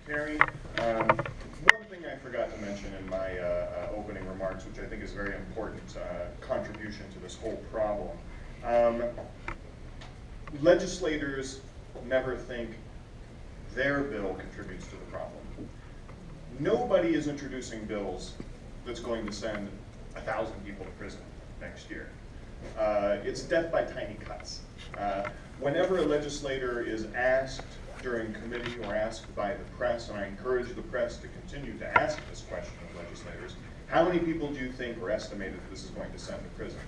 Carrie. One thing I forgot to mention in my opening remarks, which I think is a very important contribution to this whole problem. Legislators never think their bill contributes to the problem. Nobody is introducing bills that's going to send 1,000 people to prison next year. It's death by tiny cuts. Whenever a legislator is asked during committee or asked by the press, and I encourage the press to continue to ask this question of legislators, how many people do you think are estimated this is going to send to prison?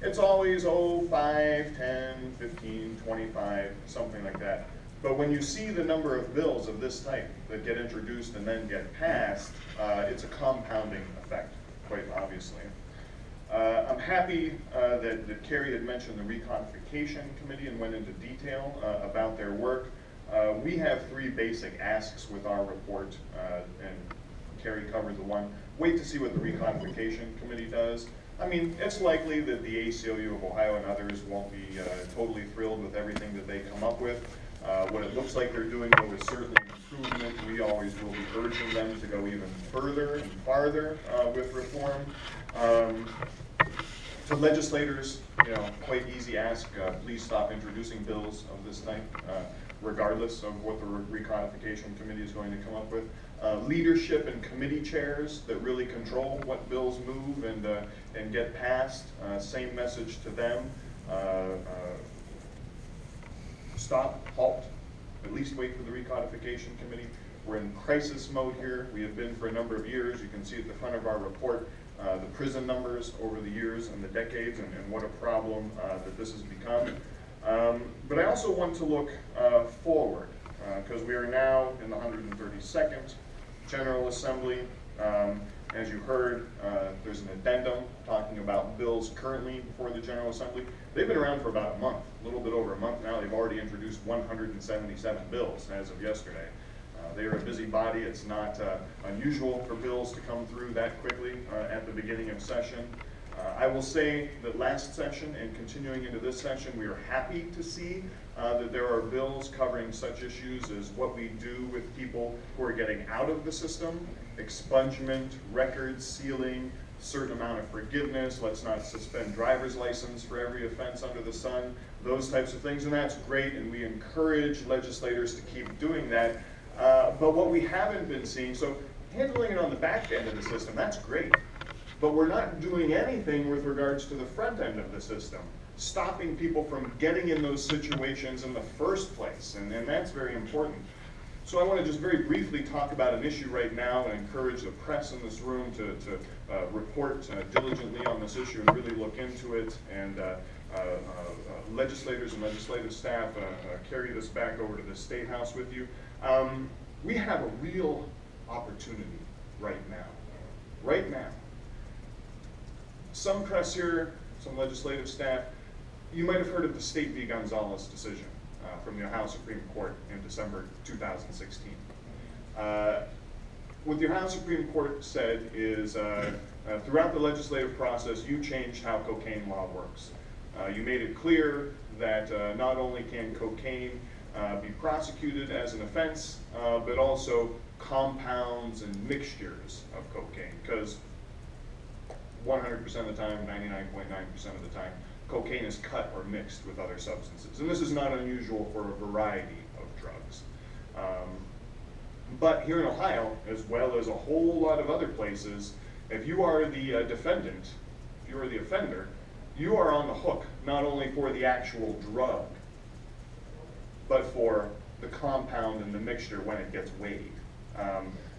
It's always, 5, 10, 15, 25, something like that. But when you see the number of bills of this type that get introduced and then get passed, it's a compounding effect, quite obviously. I'm happy that Carrie had mentioned the Recodification Committee and went into detail about their work. We have 3 basic asks with our report, and Carrie covered the one. Wait to see what the Recodification Committee does. I mean, it's likely that the ACLU of Ohio and others won't be totally thrilled with everything that they come up with. What it looks like they're doing, though, is certainly an improvement. We always will be urging them to go even further and farther with reform. To legislators, quite easy ask, please stop introducing bills of this type, regardless of what the Recodification Committee is going to come up with. Leadership and committee chairs that really control what bills move and get passed, same message to them. Stop, halt, at least wait for the Recodification Committee. We're in crisis mode here. We have been for a number of years. You can see at the front of our report the prison numbers over the years and the decades, and what a problem that this has become. But I also want to look forward, because we are now in the 132nd General Assembly. As you heard, there's an addendum talking about bills currently before the General Assembly. They've been around for about a month, a little bit over a month now. They've already introduced 177 bills as of yesterday. They are a busy body. It's not unusual for bills to come through that quickly at the beginning of session. I will say that last session and continuing into this session, we are happy to see that there are bills covering such issues as what we do with people who are getting out of the system, expungement, record sealing, certain amount of forgiveness, let's not suspend driver's license for every offense under the sun, those types of things, and that's great, and we encourage legislators to keep doing that. But what we haven't been seeing, so handling it on the back end of the system, that's great. But we're not doing anything with regards to the front end of the system, stopping people from getting in those situations in the first place, and that's very important. So I want to just very briefly talk about an issue right now and encourage the press in this room to report diligently on this issue and really look into it, and legislators and legislative staff carry this back over to the State House with you. We have a real opportunity right now. Right now. Some press here, some legislative staff, you might have heard of the State v. Gonzalez decision from the Ohio Supreme Court in December 2016. What the Ohio Supreme Court said is throughout the legislative process, you changed how cocaine law works. You made it clear that not only can cocaine be prosecuted as an offense, but also compounds and mixtures of cocaine, because 100% of the time, 99.9% of the time, cocaine is cut or mixed with other substances. And this is not unusual for a variety of drugs. But here in Ohio, as well as a whole lot of other places, if you are the defendant, if you are the offender, you are on the hook not only for the actual drug, but for the compound and the mixture when it gets weighed.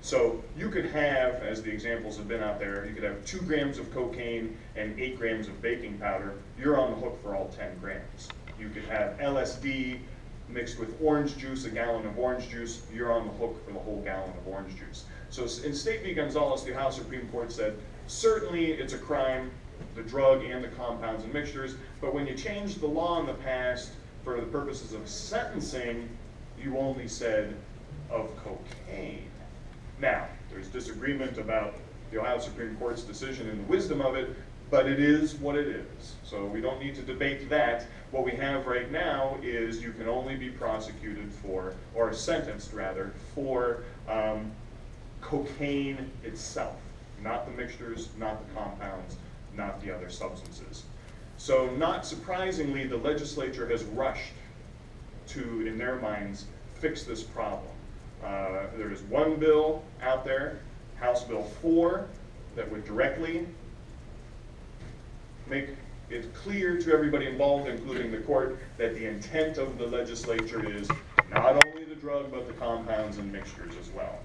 So you could have, as the examples have been out there, you could have 2 grams of cocaine and 8 grams of baking powder. You're on the hook for all 10 grams. You could have LSD mixed with orange juice, a gallon of orange juice. You're on the hook for the whole gallon of orange juice. So in State v. Gonzalez, the Ohio Supreme Court said, certainly it's a crime, the drug and the compounds and mixtures, but when you change the law in the past for the purposes of sentencing, you only said of cocaine. Now, there's disagreement about the Ohio Supreme Court's decision and the wisdom of it, but it is what it is. So we don't need to debate that. What we have right now is you can only be prosecuted for, or sentenced rather, for cocaine itself, not the mixtures, not the compounds, not the other substances. So not surprisingly, the legislature has rushed to, in their minds, fix this problem. There is one bill out there, House Bill 4, that would directly make it clear to everybody involved, including the court, that the intent of the legislature is not only the drug, but the compounds and mixtures as well.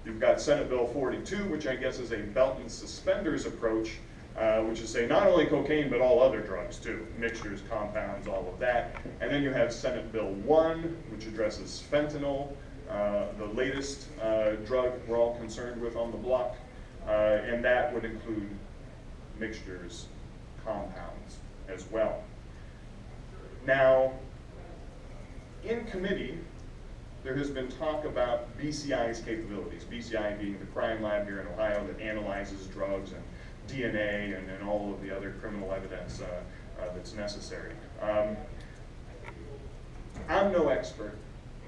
You've got Senate Bill 42, which I guess is a belt and suspenders approach, which is say not only cocaine, but all other drugs too, mixtures, compounds, all of that. And then you have Senate Bill 1, which addresses fentanyl, the latest drug we're all concerned with on the block, and that would include mixtures, compounds as well. Now, in committee, there has been talk about BCI's capabilities, BCI being the crime lab here in Ohio that analyzes drugs and DNA and all of the other criminal evidence that's necessary. I'm no expert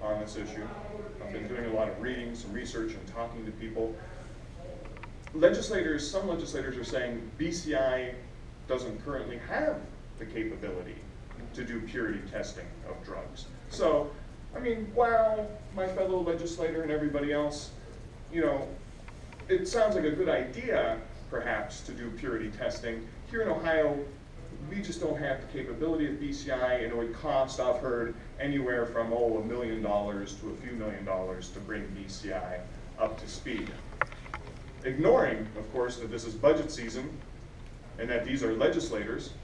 on this issue. I've been doing a lot of reading, some research, and talking to people. Some legislators are saying BCI doesn't currently have the capability to do purity testing of drugs. So, I mean, while my fellow legislator and everybody else, you know, it sounds like a good idea, perhaps, to do purity testing, here in Ohio, we just don't have the capability of BCI, and it would cost, I've heard, anywhere from, $1 million to a few $1 million to bring BCI up to speed. Ignoring, of course, that this is budget season, and that these are legislators,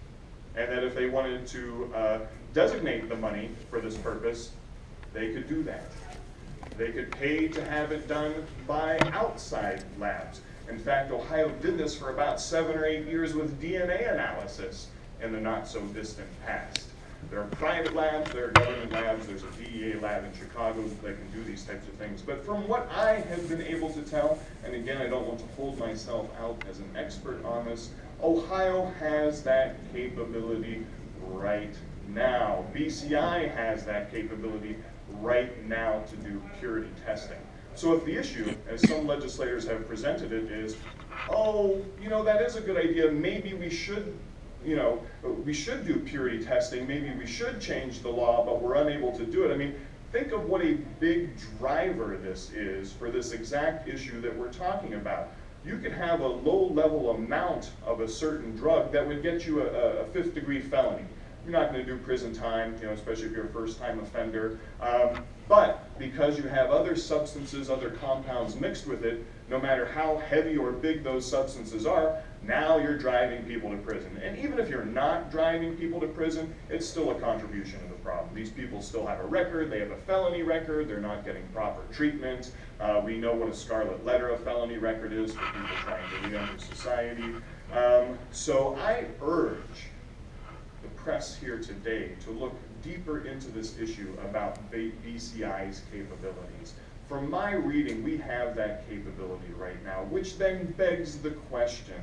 and that if they wanted to designate the money for this purpose, they could do that. They could pay to have it done by outside labs. In fact, Ohio did this for about 7 or 8 years with DNA analysis in the not so distant past. There are private labs, there are government labs, there's a DEA lab in Chicago that can do these types of things. But from what I have been able to tell, and again, I don't want to hold myself out as an expert on this, Ohio has that capability right now. BCI has that capability right now to do purity testing. So if the issue, as some legislators have presented it, is, oh, you know, that is a good idea, maybe we should, you know, we should do purity testing, maybe we should change the law, but we're unable to do it. I mean, think of what a big driver this is for this exact issue that we're talking about. You could have a low-level amount of a certain drug that would get you a 5th-degree felony. You're not going to do prison time, you know, especially if you're a first-time offender. But because you have other substances, other compounds mixed with it, no matter how heavy or big those substances are, now you're driving people to prison. And even if you're not driving people to prison, it's still a contribution to the problem. These people still have a record, they have a felony record, they're not getting proper treatment. We know what a scarlet letter of felony record is for people trying to re-enter society. So I urge the press here today to look deeper into this issue about BCI's capabilities. From my reading, we have that capability right now, which then begs the question,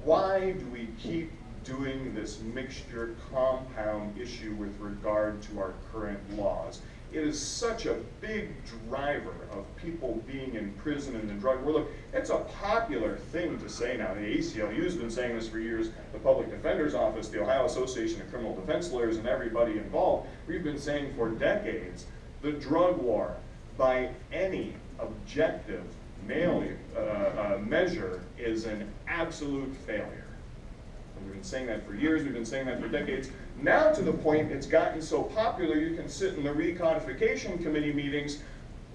why do we keep doing this mixture compound issue with regard to our current laws? It is such a big driver of people being in prison in the drug world. Look, it's a popular thing to say now. The ACLU has been saying this for years. The Public Defender's Office, the Ohio Association of Criminal Defense Lawyers, and everybody involved, we've been saying for decades, the drug war, by any objective measure, is an absolute failure. And we've been saying that for years, we've been saying that for decades. Now to the point it's gotten so popular you can sit in the recodification committee meetings.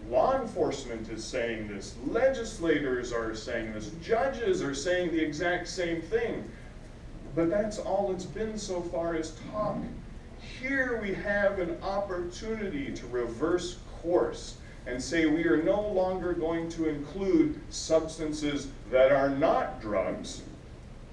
Law enforcement is saying this, legislators are saying this, judges are saying the exact same thing. But that's all it's been so far is talk. Here we have an opportunity to reverse course and say we are no longer going to include substances that are not drugs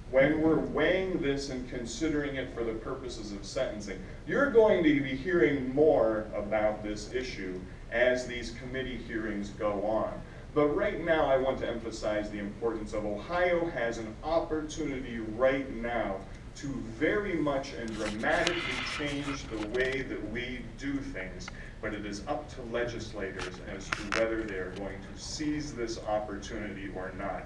when we're weighing this and considering it for the purposes of sentencing. You're going to be hearing more about this issue as these committee hearings go on. But right now, I want to emphasize the importance of Ohio has an opportunity right now to very much and dramatically change the way that we do things, but it is up to legislators as to whether they are going to seize this opportunity or not.